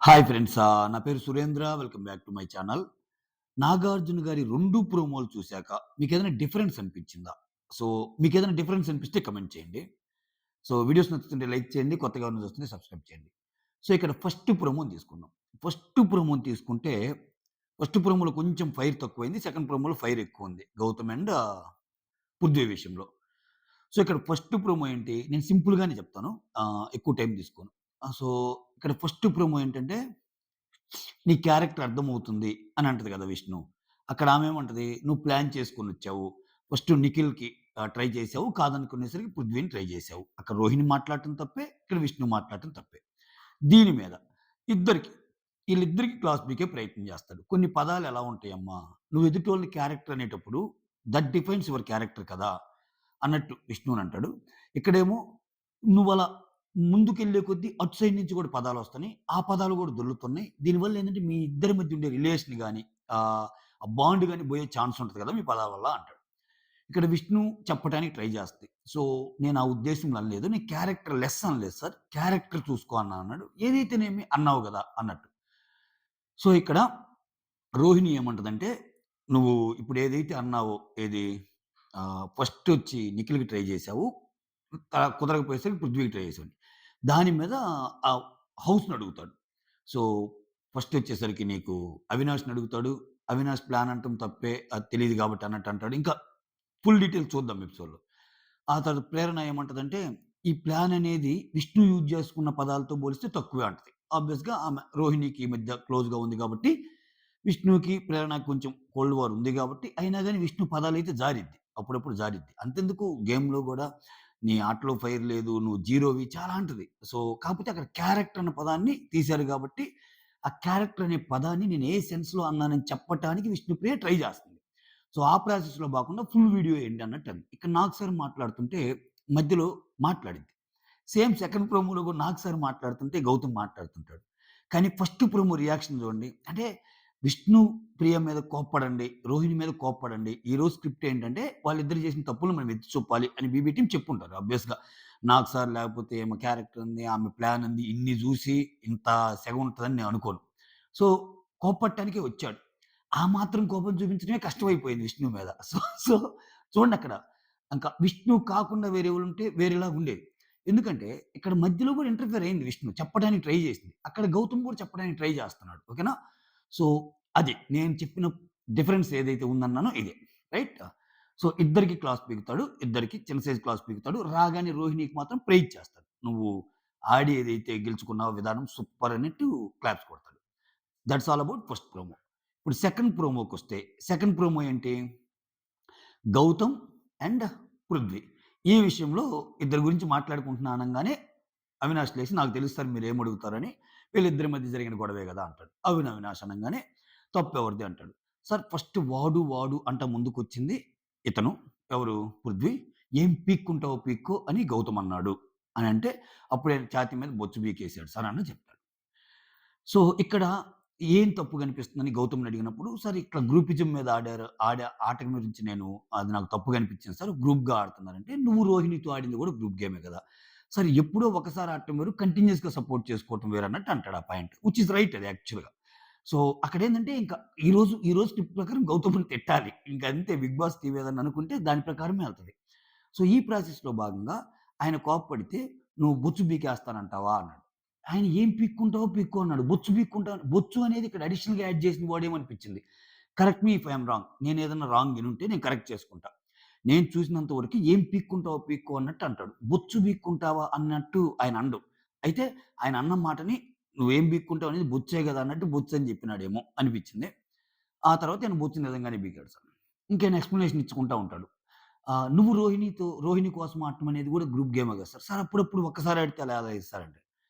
Hi friends. నా పేరు Surendra. Welcome back to my channel. 'Nagarjuna' గారి 2 ప్రోమోలు చూసాక మీకేదైనా డిఫరెన్స్ అనిపించిందా? సో, మీకేదైనా డిఫరెన్స్ అనిపిస్తే కామెంట్ చేయండి. సో, వీడియోస్ నచ్చుతుంటే లైక్ చేయండి. కొత్తగా ఎవరైనా చూస్తుంటే సబ్స్క్రైబ్ చేయండి. సో, ఇక్కడ ఫస్ట్ ప్రోమోని తీసుకుందాం. ఫస్ట్ ప్రోమోని తీసుకుంటే, ఫస్ట్ ప్రోమోలో కొంచెం ఫైర్ తక్కువైంది. సెకండ్ ప్రోమోలో ఫైర్ ఎక్కువుంది. గౌతమ్ అండ్ పృథ్వీ విషయంలో. సో, ఇక్కడ ఫస్ట్ ప్రోమో ఏంటి? నేను సింపుల్‌గానే చెప్తాను. ఎక్కువ టైం తీసుకోను. సో, ఇక్కడ ఫస్ట్ ప్రోమో ఏంటంటే నీ క్యారెక్టర్ అర్థమవుతుంది అని అంటది కదా విష్ణు. అక్కడ ఆమేమంటది, "నువ్వు ప్లాన్ చేసుకొనొచ్చావు. ఫస్ట్ నిఖిల్‌కి ట్రై చేసావు. కాదనుకునేసరికి పృథ్వీని ట్రై చేసావు." అక్కడ రోహిణి మాట్లాడటం తప్పే. ఇక్కడ విష్ణు మాట్లాడటం తప్పే. దీని మీద ఇద్దరికి ఈళ్ళిద్దరికి క్లాస్ పీకే ప్రయత్నం చేస్తాడు. కొన్ని పదాలు ఎలా ఉంటాయమ్మా, నువ్వు ఎదుటోళ్ళని క్యారెక్టర్ అనేటప్పుడు దట్ డిఫైన్స్ యువర్ క్యారెక్టర్ కదా! అన్నట్టు విష్ణునంటాడు. ఇక్కడేమో నువ్వలా ముందుకెళ్ళే కొద్దీ అటు సైడ్ నుంచి కూడా పదాలొస్తున్నాయి. ఆ పదాలు కూడా దొర్లుతున్నాయి. దీనివల్ల ఏందంటే మీ ఇద్దరి మధ్య ఉండే రిలేషన్ గాని, ఆ బాండ్ గాని పోయే ఛాన్స్ ఉంటది కదా! మీ పదాల వల్ల అంటాడు. ఇక్కడ విష్ణు చెప్పటానికి ట్రై చేస్తది. సో, నేను ఆ ఉద్దేశంలో అనలేదు. నేను క్యారెక్టర్ లెస్ అనలేదు సార్. క్యారెక్టర్ చూసుకో అన్నాడు. ఏదైతేనేమి అన్నావు గదా! అన్నట్టు. సో, ఇక్కడ రోహిణి ఏమంటదంటే, "నువ్వు ఇప్పుడేదైతే అన్నావో ఏది ఫస్టొచ్చి నిఖిల్‌కి ట్రై చేశావు. కుదరకపోయేసరికి పృథ్వీకి ట్రై చేశావు. దాని మీద హౌస్‌ని అడుగుతాడు. సో, ఫస్టొచ్చేసరికి నీకు అవినాష్‌ని అడుగుతాడు. అవినాష్ ప్లాన్ అనటం తప్పే. అది తెలీదు కాబట్టి అన్నట్టు అంటాడు. ఇంకా ఫుల్ డీటెయిల్స్ చూద్దాం ఎపిసోడ్‌లో. ఆ తర్వాత ప్రేరణ ఏమంటదంటే, ఈ ప్లాన్ అనేది విష్ణు యూజ్ చేసుకున్న పదాలతో పోలిస్తే తక్కువే అంటది. ఆబ్వియస్‌గా ఆమె రోహిణికి ఈ మధ్య క్లోజ్‌గా ఉంది కాబట్టి, విష్ణుకి, ప్రేరణకి కొంచెం కోల్డ్ వార్ ఉంది కాబట్టి, అయినా గాని విష్ణు పదాలైతే జారిద్ది. అప్పుడప్పుడు జారిద్ది. అంతెందుకు గేమ్‌లో గూడా నీ ఆటలో ఫైర్ లేదు, నువ్వు జీరోవి చాలా అంటది. సో, కాకపోతే అక్కడ క్యారెక్టర్ అన్న పదాన్ని తీశారు గాబట్టి, ఆ క్యారెక్టర్ అనే పదాన్ని నేను ఏ సెన్స్‌లో అన్నానని చెప్పటానికి విష్ణుప్రియ ట్రై జేస్తుంది. సో, ఆ ప్రాసెస్‌లో భాగంగా ఫుల్ వీడియో ఏంటి అన్నట్టది. ఇక్కడ నాగ్ సార్ మాట్లాడుతుంటే మధ్యలో మాట్లాడిద్ది. సేమ్ సెకండ్ ప్రోమోలో గూడా నాగ్ సార్ మాట్లాడుతుంటే గౌతమ్ మాట్లాడుతుంటాడు. కానీ ఫస్ట్ ప్రోమో రియాక్షన్ చూడండి. అంటే విష్ణు ప్రియ మీద కోప్పడండి, రోహిణి మీద కోప్పడండి. ఈరోజు స్క్రిప్ట్ ఏంటంటే వాళ్ళిద్దరు చేసిన తప్పులను మనం ఎత్తి చూపాలి అని బీబీ టీమ్ చెప్పుంటారు ఆబ్వియస్‌గా. నాగ్ సార్ లేకపోతే ఈమె క్యారెక్టర్ ఉంది, ఆమె ప్లాన్ ఉంది. ఇన్ని జూసి ఇంత సెగ ఉంటదని నేను అనుకోను. సో, కోప్పడటానికే వచ్చాడు. ఆ మాత్రం కోపం చూపించడమే కష్టమైపోయింది విష్ణు మీద. సో, చూడండక్కడ. ఇంకా విష్ణు కాకుండా వేరెవరుంటే వేరేలాగుండేది. ఎందుకంటే ఇక్కడ మధ్యలో కూడా ఇంటర్ఫియర్ అయింది విష్ణు. చెప్పడానికి ట్రై చేసింది. అక్కడ గౌతమ్ కూడా చెప్పడానికి ట్రై చేస్తున్నాడు. ఓకేనా? సో, అది నేను చెప్పిన డిఫరెన్స్ ఏదైతే ఉందన్నానో ఇదే. రైట్? సో, ఇద్దరికి క్లాస్ పీకుతాడు. ఇద్దరికి చిన్న సైజ్ క్లాస్ పీకుతాడు. రాగానే రోహిణికి మాత్రం ప్రైజ్ చేస్తాడు. నువ్వు ఆడి ఏదైతే గెలుచుకున్నావో విధానం సూపర్ అన్నట్టు క్లాప్స్ కొడతాడు. That's all about first promo. ఇప్పుడు సెకండ్ ప్రోమోకొస్తే, సెకండ్ ప్రోమో ఏంటి? గౌతమ్ అండ్ పృథ్వీ. ఈ విషయంలో ఇద్దరి గురించి మాట్లాడుకుంటున్నా అనంగానే అవినాష్ లేసి నాకు తెలుసు సార్ మీరేమడుగుతారని. వీళ్ళిద్దరి మధ్య జరిగిన గొడవే గదా! అంటాడు. అవును అవినాష్ అనంగానే తప్పెవరిది అంటాడు. సార్ ఫస్ట్ వాడు అంటా ముందుకొచ్చింది ఇతను. ఎవరు? పృథ్వీ. ఏం పీక్కుంటావో పీక్కో అని గౌతమ్ అన్నాడు. అనంటే అప్పుడే ఛాతీ మీద బొచ్చు పీకేసాడు సార్ అని చెప్తాడు. సో, ఇక్కడ ఏం తప్పు కనిపిస్తుందని గౌతమ్‌ని అడిగినప్పుడు, సార్ ఇట్లా గ్రూపిజం మీద ఆడారు. ఆట గురించి నేను అది నాకు తప్పుగా అనిపించింది సార్. గ్రూప్‌గా ఆడుతున్నారంటే, నువ్వు రోహిణితో ఆడింది కూడా గ్రూప్ గేమే కదా! సార్ ఎప్పుడో ఒకసారి ఆడటం వేరు, కంటిన్యూయస్‌గా సపోర్ట్ చేసుకోవటం వేరు అన్నట్టు అంటాడు ఆ పాయింట్. విచ్ ఈస్ రైట్ అది యాక్చువల్‌గా. సో, అక్కడేందంటే ఇంకా ఈ రోజు స్క్రిప్ట్ ప్రకారం గౌతమ్‌ని తిట్టాలి. ఇంక అంతే బిగ్ బాస్ టీవీ ఏదన్నా అనుకుంటే దాని ప్రకారమే ఎళ్తది. సో, ఈ ప్రాసెస్‌లో భాగంగా ఆయన కోప్పడితే, "నువ్వు బొచ్చు పీకేస్తానంటావా?" అన్నాడు. ఆయన "ఏం పీక్కుంటావో పీక్కో" అన్నాడు. బొచ్చు పీక్కుంటా బొచ్చు అనేది ఇక్కడ అడిషనల్‌గా యాడ్ చేసిన వర్డేమో అనిపించింది. Correct me if I am wrong. నేనేదన్నా రాంగ్ ఇనుంటే నేను కరెక్ట్ చేసుకుంటా. నేను చూసినంత వరకు "ఏం పీక్కుంటావో పీక్కో" అన్నట్టు అంటాడు. "బొచ్చు పీక్కుంటావా" అన్నట్టు ఆయన అనడు. అయితే ఆయన అన్న మాటని "నువ్వేం పీక్కుంటావు అనేది బొచ్చే గదా!" అన్నట్టు బొచ్చని చెప్పినాడేమో అనిపించింది. ఆ తర్వాత ఆయన బొచ్చు నిజంగానే పీకాడు సార్. ఇంకాయన ఎక్స్‌ప్లనేషన్ ఇచ్చుకుంటా ఉంటాడు. "నువ్వు రోహిణి కోసం ఆడటం అనేది కూడా గ్రూప్ గేమే కదా సార్." "సార్ అప్పుడప్పుడు ఒక్కసారి ఆడితే అలా ఎలా అయిద్ది సార్" అంటే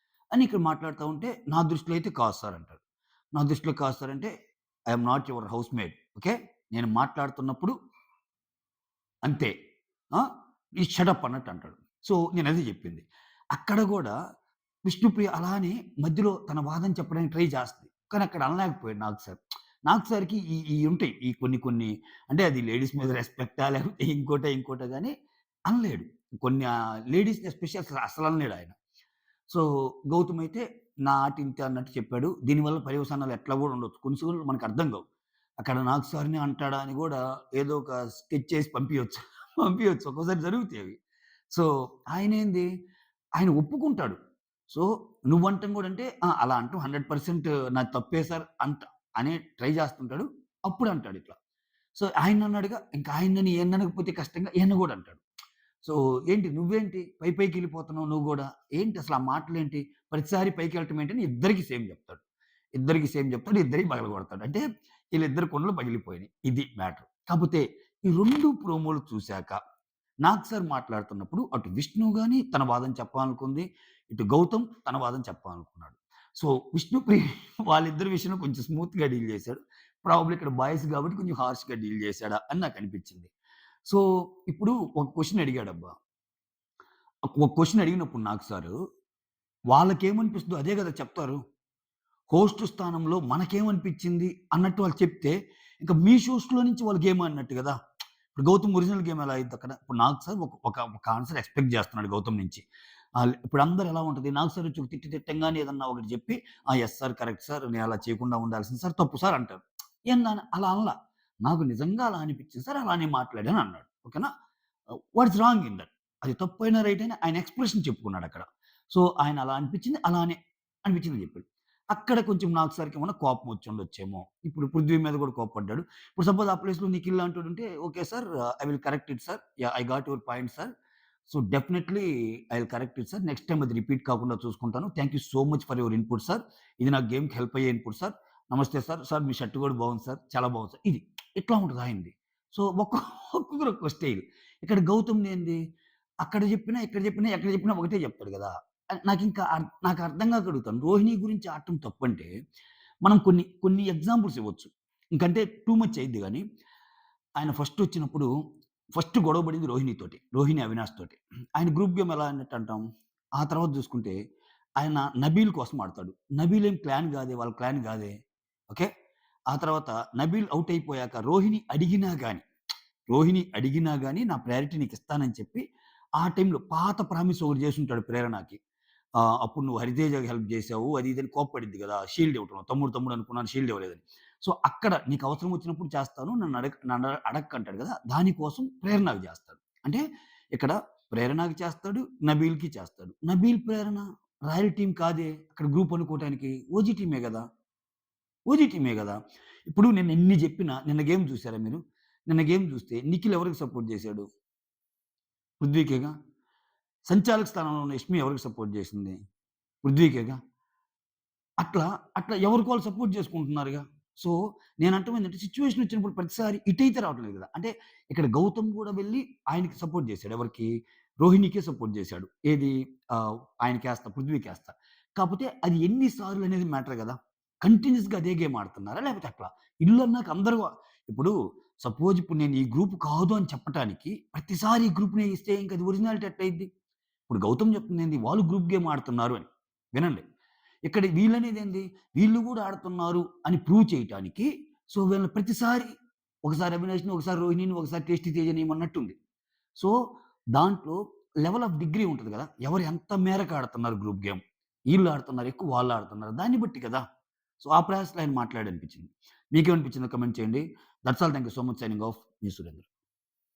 అని ఇక్కడ మాట్లాడుతా ఉంటే, "నా దృష్టిలో అయితే కాదు సార్" అంటాడు. "నా దృష్టిలో కాదు సార్" అంటే, "I am not your housemate. Okay. నేను మాట్లాడుతున్నప్పుడు అంతే. ఆ! ఈ షట్ అప్" అన్నట్టు అంటాడు. సో, నేనదే జెప్పింది. అక్కడ గూడా విష్ణుప్రియ అలానే మధ్యలో తన వాదన చెప్పడానికి ట్రై చేస్తది. కానీ అక్కడ అనలేకపోయాడు నాగ్ సార్. నాగ్ సార్‌కి ఇయి ఉంటాయి. ఈ కొన్ని అంటే అది లేడీస్ మీద రెస్పెక్టా లేకపోతే ఇంకోటో గాని అనలేడు. కొన్ని లేడీస్‌ని ఎస్పెషల్లీ అసలనలేడాయన. సో, గౌతమ్ అయితే నా ఆట ఇంతే అన్నట్టు చెప్పాడు. దీనివల్ల పర్యవసానాలు ఎట్లా గూడా ఉండొచ్చు. కొన్ని సార్లు మనకు అర్థం కావు. అక్కడ నాకు సార్‌నే అంటాడా అని గూడా ఏదో ఒక స్కెచ్ చేసి పంపియొచ్చు. పంపియొచ్చు. ఒక్కోసారి జరుగుతాయి అవి. సో, ఆయనేంది ఆయన ఒప్పుకుంటాడు. సో, నువ్వంటం గూడా అంటే ఆ! అలా అంటం 100% నాది తప్పే సార్ అనే ట్రై జేస్తుంటాడు. అప్పుడు అంటాడిట్లా. సో, ఆయనన్నాడుగా ఇంక ఆయనని ఈయన్ననకపోతే కష్టంగా ఈయన్ని గూడా అంటాడు. సో, ఏంటి నువ్వేంటి పైకెళ్ళిపోతున్నావు నువ్వు గూడా? ఏంటి అసలు ఆ మాటలేంటి? ప్రతిసారి పైకెళ్ళటం ఏంటని ఇద్దరికీ సేమ్ జెప్తాడు. ఇద్దరికీ సేమ్ జెప్తాడు. ఇద్దరియి పగలగొడతాడు. అంటే ఈళ్ళిద్దరి కుండలు పగిలిపోయినాయి. ఇది మ్యాటర్. కాపోతే ఈ 2 ప్రోమోలు చూసాక నాగ్ సార్ మాట్లాడుతున్నప్పుడు అటు విష్ణు గాని తన వాదన చెప్పాలనుకుంది. ఇటు గౌతమ్ తన వాదన చెప్పాలనుకున్నాడు. సో, విష్ణుప్రియ వాళ్ళిద్దరి విషయంలో కొంచెం స్మూత్‌గా డీల్ జేశాడు. ప్రాబబ్లీ ఇక్కడ బాయ్స్ గాబట్టి కొంచెం హార్ష్‌గా డీల్ జేశాడా అని నాకనిపిచ్చింది. సో, ఇప్పుడు ఒక క్వెషన్ అడిగాడబ్బా! ఒక క్వెషన్ అడిగినప్పుడు నాకు సారు, వాళ్ళకేమనిపిస్తుందో అదే గదా చెప్తారు. హోస్ట్ స్థానంలో మనకేమనిపిచ్చింది అన్నట్టు వాళ్ళు చెప్తే, ఇంక మీ షోస్‌లో నుంచి వాళ్ళు గేమ్ ఆడినట్టు గదా! ఇప్పుడు 'గౌతమ్' ఒరిజినల్ గేమ్ ఎలా అయిద్దక్కడ? ఇప్పుడు నాకు సార్ ఒక ఆన్సర్ ఎక్స్‌పెక్ట్ జేస్తున్నాడు 'గౌతమ్' నుంచి. ఇప్పుడు అందరూ ఎలా ఉంటది? నాకు సార్ వచ్చి ఒక తిట్టు తిట్టంగానే ఏదన్నా ఒకటి జెప్పి, "ఆ! Yes sir. Correct sir. నేను అలా చేయకుండా ఉండాల్సింది సార్. తప్పు సార్" అంటారు. అలా అనలా. నాకు నిజంగా అలా అనిపిచ్చింది సార్. అలానే మాట్లాడాను అన్నాడు. ఓకేనా? What is wrong in that? అది తప్పైనా, రైట్ అయినా ఆయన ఎక్స్‌ప్రెషన్ చెప్పుకున్నాడక్కడ. సో, ఆయన అలా అనిపిచ్చింది. అలానే అనిపిచ్చిందని జెప్పాడు. అక్కడ కొంచెం నాకు సార్‌కేమన్నా కోపం వచ్చుండొచ్చేమో. ఇప్పుడు 'పృథ్వీ' మీద గూడా కోప్పడ్డాడు. ఇప్పుడు సపోజ్ ఆ ప్లేస్‌లో నిఖిల్ లాంటోడుంటే, okay sir. I will correct it sir. Yeah! I got your point sir. So, definitely I will correct it sir. Next time అది రిపీట్ కాకుండా చూసుకుంటాను. Thank you so much for your input sir. ఇది నా గేమ్‌కి help అయ్యే input sir. నమస్తే sir. Sir మీ shirt గూడా బాగుంది సార్. చాలా బాగుంది సార్. ఇది. ఇట్లా ఉంటది ఆయనది. సో, ఒక్కొక్కరు ఒక్కో స్టైల్. ఇక్కడ గౌతమ్‌దేంది అక్కడ జెప్పినా, ఇక్కడ జెప్పినా, ఎక్కడ జెప్పినా ఒకటే జెప్తాడు గదా! నాకు అర్థం గాక అడుగుతాను. రోహిణి గురించి ఆడటం తప్పంటే, మనం కొన్ని ఎగ్జాంపుల్స్ ఇవ్వచ్చు. ఇంకంటే టూ మచ్ అయిద్ది గానీ, ఆయన ఫస్ట్ గొడవ పడింది రోహిణితోటి. రోహిణి, అవినాష్ తోటి. ఆయన గ్రూప్ గేమ్ ఎలా అన్నట్టు అంటాం. ఆ తర్వాత జూసుకుంటే, ఆయన నబీల్ కోసం ఆడతాడు. నబీల్ ఏం క్లాన్ గాదే, వాళ్ళ క్లాన్ గాదే. ఓకే. ఆ తర్వాత నబీల్ ఔట్ అయిపోయాక రోహిణి అడిగినా గాని నా ప్రయారిటీ నీకిస్తానని చెప్పి, ఆ టైంలో పాత ప్రామిస్ ఒకటి చేసుంటాడు ప్రేరణకి. అప్పుడు నువ్వు హరితేజకి హెల్ప్ చేశావు. అది ఇది అని కోప్పడిద్ది గదా! షీల్డ్ ఇవ్వటంలో. తమ్ముడు అనుకున్నాను షీల్డ్ ఇవ్వలేదని. సో, అక్కడ నీకు అవసరం వచ్చినప్పుడు చేస్తాను. నన్ను అడక్కంటాడు గదా! దానికోసం ప్రేరణకి చేస్తాడు. అంటే ఇక్కడ ప్రేరణకి చేస్తాడు. నబీల్‌కి చేస్తాడు. నబీల్, ప్రేరణ రాయల్ టీమ్ కాదే. అక్కడ గ్రూప్ అనుకోవటానికి. ఓజీ టీమే గదా! ఓజీ టీమే గదా! ఇప్పుడు నేను ఎన్ని జెప్పినా నిన్న గేమ్ చూసారా మీరు? నిన్న గేమ్ చూస్తే నిఖిల్ ఎవరికి సపోర్ట్ చేసాడు? పృథ్వీకేగా. సంచాలక స్థానంలో ఉన్న యష్మి ఎవరికి సపోర్ట్ చేసింది? పృథ్వీకేగా. అట్లా, అట్లా ఎవరికి వాళ్ళు సపోర్ట్ చేసుకుంటున్నారుగా. సో, నేనంటమేందంటే సిట్యుయేషన్ వచ్చినప్పుడు ప్రతిసారి ఇటైతే రావట్లేదు గదా! అంటే ఇక్కడ గౌతమ్ గూడా వెళ్లి ఆయనకి సపోర్ట్ జేసాడు. ఎవరికి? రోహిణికే సపోర్ట్ జేసాడు. ఏది? ఆయనకేస్తా, పృథ్వీకేస్తా. కాపోతే అది ఎన్ని సార్లనేది మ్యాటర్ గదా! కంటిన్యూయస్‌గా అదే గేమ్ ఆడుతున్నారా? లేపోతే ఎట్లా? ఇల్లన్నాక అందరూ ఇప్పుడు సపోజ్ ఇప్పుడు నేను ఈ గ్రూప్ కాదు అని చెప్పటానికి ప్రతిసారి ఈ గ్రూప్‌నే ఇస్తే ఇంకది ఒరిజినాలిటీ ఎట్టయిద్ది? ఇప్పుడు గౌతమ్ చెప్తుందేంది? వాళ్ళు గ్రూప్ గేమ్ ఆడుతున్నారు అని. వినండి. ఇక్కడ వీళ్ళనేదేంది? వీళ్ళు గూడా ఆడుతున్నారు అని ప్రూవ్ చేయటానికి సో, వీళ్ళని ప్రతిసారి ఒకసారి అవినాష్‌ని, ఒకసారి రోహిణిని, ఒకసారి టేస్టీ తేజని ఏమన్నట్టుంది. సో, దాంట్లో లెవెల్ ఆఫ్ డిగ్రీ ఉంటది గదా! ఎవరు ఎంత మేరకు ఆడుతున్నారు గ్రూప్ గేమ్. ఈళ్ళు ఆడుతున్నారు ఎక్కువ, వాళ్ళు ఆడుతున్నారు. దాన్ని బట్టి కదా! సో, ఆ ప్రాసెస్‌లో ఆయన మాట్లాడాడనిపించింది. మీకేమనిపించిందో కామెంట్ చేయండి. That's all. Thank you so much. Signing off. Me Surendra.